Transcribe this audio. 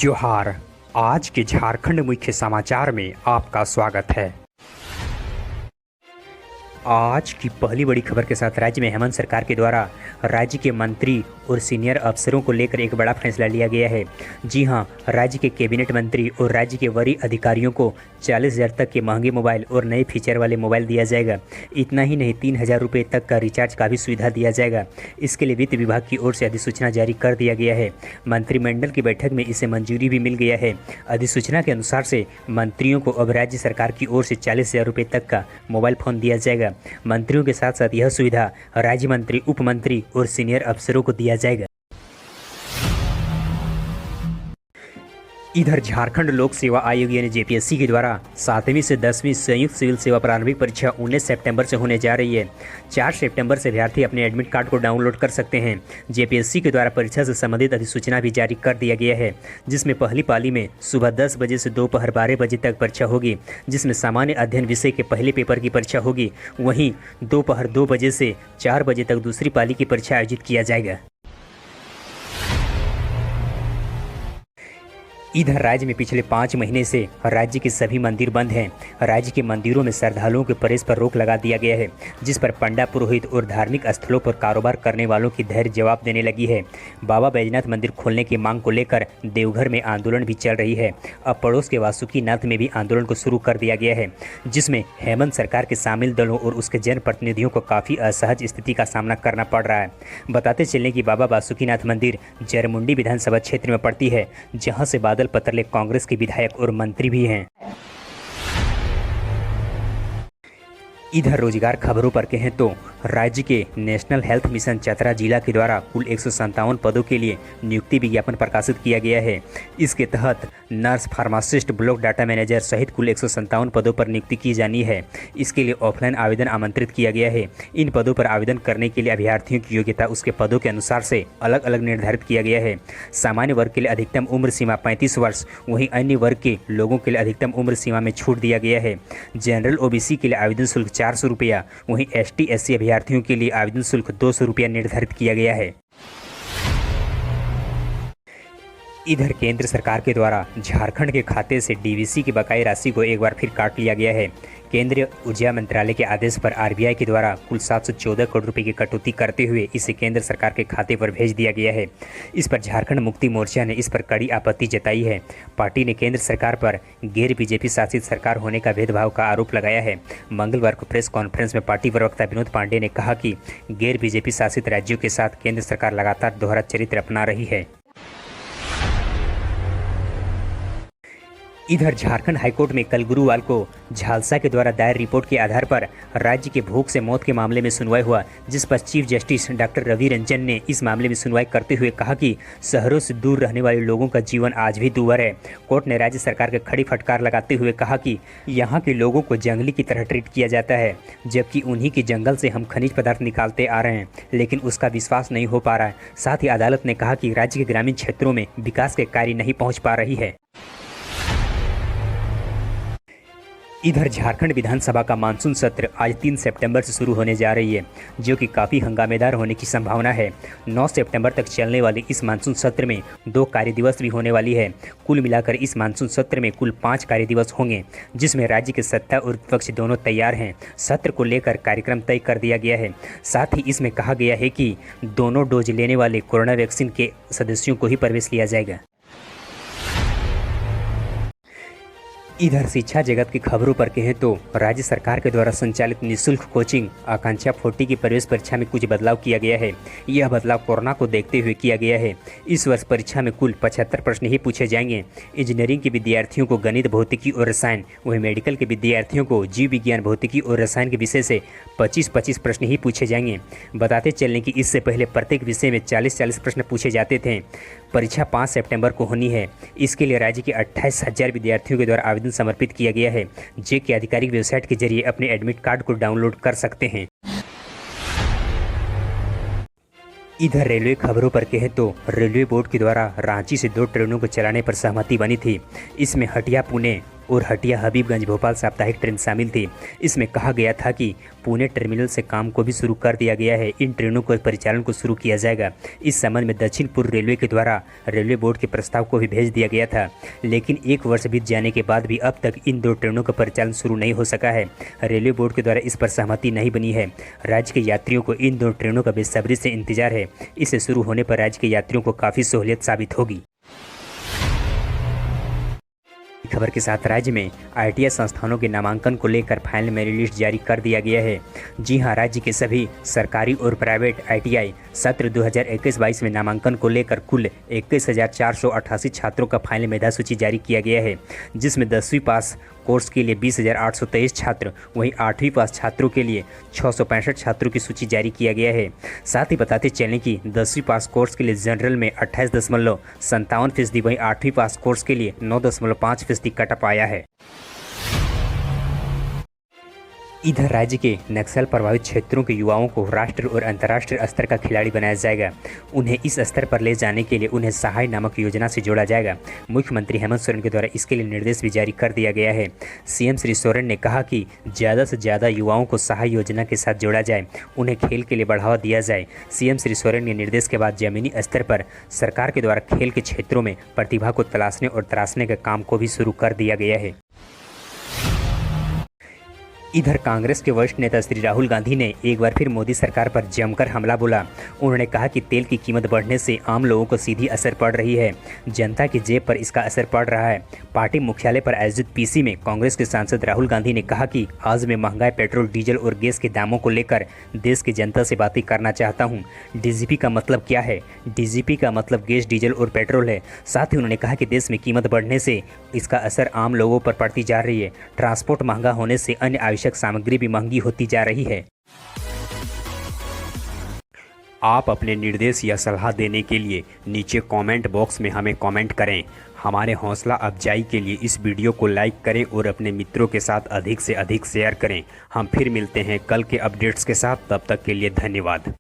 जोहार। आज के झारखंड मुख्य समाचार में आपका स्वागत है। आज की पहली बड़ी खबर के साथ राज्य में हेमंत सरकार के द्वारा राज्य के मंत्री और सीनियर अफसरों को लेकर एक बड़ा फैसला लिया गया है। जी हां, राज्य के कैबिनेट मंत्री और राज्य के वरीय अधिकारियों को 40,000 तक के महंगे मोबाइल और नए फीचर वाले मोबाइल दिया जाएगा। इतना ही नहीं, 3,000 रुपये तक का रिचार्ज का भी सुविधा दिया जाएगा। इसके लिए वित्त विभाग की ओर से अधिसूचना जारी कर दिया गया है। मंत्रिमंडल की बैठक में इसे मंजूरी भी मिल गया है। अधिसूचना के अनुसार से मंत्रियों को अब राज्य सरकार की ओर से 40,000 रुपये तक का मोबाइल फ़ोन दिया जाएगा। मंत्रियों के साथ साथ यह सुविधा राज्य मंत्री, उप मंत्री और सीनियर अफसरों को दिया जाएगा। इधर झारखंड लोक सेवा आयोग यानी जेपीएससी के द्वारा 7वीं से 10वीं संयुक्त सिविल सेवा प्रारंभिक परीक्षा 19 सितंबर से होने जा रही है। 4 सितंबर से अभ्यर्थी अपने एडमिट कार्ड को डाउनलोड कर सकते हैं। जेपीएससी के द्वारा परीक्षा से संबंधित अधिसूचना भी जारी कर दिया गया है, जिसमें पहली पाली में सुबह 10 बजे से दोपहर 12 बजे तक परीक्षा होगी, जिसमें सामान्य अध्ययन विषय के पहले पेपर की परीक्षा होगी। वहीं दोपहर 2 बजे से 4 बजे तक दूसरी पाली की परीक्षा आयोजित किया जाएगा। इधर राज्य में पिछले 5 महीने से राज्य के सभी मंदिर बंद हैं। राज्य के मंदिरों में श्रद्धालुओं के प्रवेश पर रोक लगा दिया गया है, जिस पर पंडा, पुरोहित और धार्मिक स्थलों पर कारोबार करने वालों की धैर्य जवाब देने लगी है। बाबा बैजनाथ मंदिर खोलने की मांग को लेकर देवघर में आंदोलन भी चल रही है। अब पड़ोस के वासुकीनाथ में भी आंदोलन को शुरू कर दिया गया है, जिसमें हेमंत सरकार के शामिल दलों और उसके जनप्रतिनिधियों को काफ़ी असहज स्थिति का सामना करना पड़ रहा है। बताते चलें कि बाबा बासुकीनाथ मंदिर जरमुंडी विधानसभा क्षेत्र में पड़ती है, जहाँ से बादल पत्रलेख कांग्रेस के विधायक और मंत्री भी हैं। इधर रोजगार खबरों पर कहें तो राज्य के नेशनल हेल्थ मिशन चतरा जिला के द्वारा कुल 157 पदों के लिए नियुक्ति विज्ञापन प्रकाशित किया गया है। इसके तहत nurse, pharmacist, block data manager सहित कुल 157 पदों पर नियुक्ति की जानी है। इसके लिए ऑफलाइन आवेदन आमंत्रित किया गया है। इन पदों पर आवेदन करने के लिए अभ्यर्थियों की योग्यता उसके पदों के अनुसार से अलग अलग निर्धारित किया गया है। सामान्य वर्ग के लिए अधिकतम उम्र सीमा 35 वर्ष, वहीं अन्य वर्ग के लोगों के लिए अधिकतम उम्र सीमा में छूट दिया गया है। जनरल ओबीसी के लिए आवेदन शुल्क 400 रुपया, वहीं एसटी एससी अभ्यर्थियों के लिए आवेदन शुल्क 200 रुपया निर्धारित किया गया है। इधर केंद्र सरकार के द्वारा झारखंड के खाते से डीवीसी की बकाई राशि को एक बार फिर काट लिया गया है। केंद्रीय ऊर्जा मंत्रालय के आदेश पर आरबीआई के द्वारा कुल 714 करोड़ रुपए की कटौती करते हुए इसे केंद्र सरकार के खाते पर भेज दिया गया है। इस पर झारखंड मुक्ति मोर्चा ने इस पर कड़ी आपत्ति जताई है। पार्टी ने केंद्र सरकार पर गैर बीजेपी शासित सरकार होने का भेदभाव का आरोप लगाया है। मंगलवार को प्रेस कॉन्फ्रेंस में पार्टी प्रवक्ता विनोद पांडे ने कहा कि गैर बीजेपी शासित राज्यों के साथ केंद्र सरकार लगातार दोहरा चरित्र अपना रही है। इधर झारखंड हाईकोर्ट में कल गुरुवार को झालसा के द्वारा दायर रिपोर्ट के आधार पर राज्य के भूख से मौत के मामले में सुनवाई हुआ, जिस पर chief justice doctor Ravi Ranjan ने इस मामले में सुनवाई करते हुए कहा कि शहरों से दूर रहने वाले लोगों का जीवन आज भी दूभर है। कोर्ट ने राज्य सरकार के खड़ी फटकार लगाते हुए कहा कि यहाँ के लोगों को जंगली की तरह ट्रीट किया जाता है, जबकि उन्हीं के जंगल से हम खनिज पदार्थ निकालते आ रहे हैं, लेकिन उसका विश्वास नहीं हो पा रहा है। साथ ही अदालत ने कहा कि राज्य के ग्रामीण क्षेत्रों में विकास के कार्य नहीं पहुँच पा रही है। इधर झारखंड विधानसभा का मानसून सत्र आज 3 सितंबर से शुरू होने जा रही है, जो कि काफ़ी हंगामेदार होने की संभावना है। 9 सितंबर तक चलने वाले इस मानसून सत्र में 2 कार्य दिवस भी होने वाली है। कुल मिलाकर इस मानसून सत्र में कुल 5 कार्य दिवस होंगे, जिसमें राज्य के सत्ता और विपक्ष दोनों तैयार हैं। सत्र को लेकर कार्यक्रम तय कर दिया गया है। साथ ही इसमें कहा गया है कि दोनों डोज लेने वाले कोरोना वैक्सीन के सदस्यों को ही प्रवेश लिया जाएगा। इधर शिक्षा जगत की खबरों पर कहें तो राज्य सरकार के द्वारा संचालित निःशुल्क कोचिंग आकांक्षा 40 की प्रवेश परीक्षा में कुछ बदलाव किया गया है। यह बदलाव कोरोना को देखते हुए किया गया है। इस वर्ष परीक्षा में कुल 75 प्रश्न ही पूछे जाएंगे। इंजीनियरिंग के विद्यार्थियों को गणित, भौतिकी और रसायन, वहीं मेडिकल के विद्यार्थियों को जीव विज्ञान, भौतिकी और रसायन के विषय से 25-25 प्रश्न ही पूछे जाएंगे। बताते चलने कि इससे पहले प्रत्येक विषय में 40-40 प्रश्न पूछे जाते थे। परीक्षा 5 सितंबर को होनी है। इसके लिए राज्य के 28,000 विद्यार्थियों के द्वारा आवेदन समर्पित किया गया है, जो कि आधिकारिक वेबसाइट के जरिए अपने एडमिट कार्ड को डाउनलोड कर सकते हैं। इधर रेलवे खबरों पर कहें तो रेलवे बोर्ड के द्वारा रांची से 2 ट्रेनों को चलाने पर सहमति बनी थी। इसमें हटिया पुणे और हटिया हबीबगंज भोपाल साप्ताहिक ट्रेन शामिल थी। इसमें कहा गया था कि पुणे टर्मिनल से काम को भी शुरू कर दिया गया है। इन ट्रेनों को परिचालन को शुरू किया जाएगा। इस संबंध में दक्षिण पूर्व रेलवे के द्वारा रेलवे बोर्ड के प्रस्ताव को भी भेज दिया गया था, लेकिन 1 वर्ष बीत जाने के बाद भी अब तक इन 2 ट्रेनों का परिचालन शुरू नहीं हो सका है। रेलवे बोर्ड के द्वारा इस पर सहमति नहीं बनी है। राज्य के यात्रियों को इन 2 ट्रेनों का बेसब्री से इंतजार है। इससे शुरू होने पर राज्य के यात्रियों को काफ़ी सहूलियत साबित होगी। खबर के साथ राज्य में ITI संस्थानों के नामांकन को लेकर फाइनल मेरिट लिस्ट जारी कर दिया गया है। जी हां, राज्य के सभी सरकारी और प्राइवेट ITI सत्र 2021-22 में नामांकन को लेकर कुल 21,488 छात्रों का फाइनल मेधा सूची जारी किया गया है, जिसमें 10वीं पास कोर्स के लिए 20,823 छात्र, वहीं 8वीं पास छात्रों के लिए 665 छात्रों की सूची जारी किया गया है। साथ ही बताते चलें कि 10वीं पास कोर्स के लिए जनरल में 28.57%, वहीं 8वीं पास कोर्स के लिए 9.5% कटअप आया है। इधर राज्य के नक्सल प्रभावित क्षेत्रों के युवाओं को राष्ट्रीय और अंतर्राष्ट्रीय स्तर का खिलाड़ी बनाया जाएगा। उन्हें इस स्तर पर ले जाने के लिए उन्हें सहाय नामक योजना से जोड़ा जाएगा। मुख्यमंत्री हेमंत सोरेन के द्वारा इसके लिए निर्देश भी जारी कर दिया गया है। CM श्री सोरेन ने कहा कि ज़्यादा से ज़्यादा युवाओं को सहाय योजना के साथ जोड़ा जाए, उन्हें खेल के लिए बढ़ावा दिया जाए। CM श्री सोरेन के निर्देश के बाद जमीनी स्तर पर सरकार के द्वारा खेल के क्षेत्रों में प्रतिभा को तलाशने और तराशने के काम को भी शुरू कर दिया गया है। इधर कांग्रेस के वरिष्ठ नेता श्री राहुल गांधी ने एक बार फिर मोदी सरकार पर जमकर हमला बोला। उन्होंने कहा कि तेल की कीमत बढ़ने से आम लोगों को सीधी असर पड़ रही है, जनता की जेब पर इसका असर पड़ रहा है। पार्टी मुख्यालय पर आयोजित PC में कांग्रेस के सांसद राहुल गांधी ने कहा कि आज मैं महंगाई, पेट्रोल, डीजल और गैस के दामों को लेकर देश की जनता से बातें करना चाहता हूँ। DGP का मतलब क्या है? DGP का मतलब गैस, डीजल और पेट्रोल है। साथ ही उन्होंने कहा कि देश में कीमत बढ़ने से इसका असर आम लोगों पर पड़ती जा रही है। ट्रांसपोर्ट महंगा होने से अन्य आवश्यक सामग्री भी महंगी होती जा रही है। आप अपने निर्देश या सलाह देने के लिए नीचे कमेंट बॉक्स में हमें कमेंट करें। हमारे हौसला अफजाई के लिए इस वीडियो को लाइक करें और अपने मित्रों के साथ अधिक से अधिक शेयर करें। हम फिर मिलते हैं कल के अपडेट्स के साथ। तब तक के लिए धन्यवाद।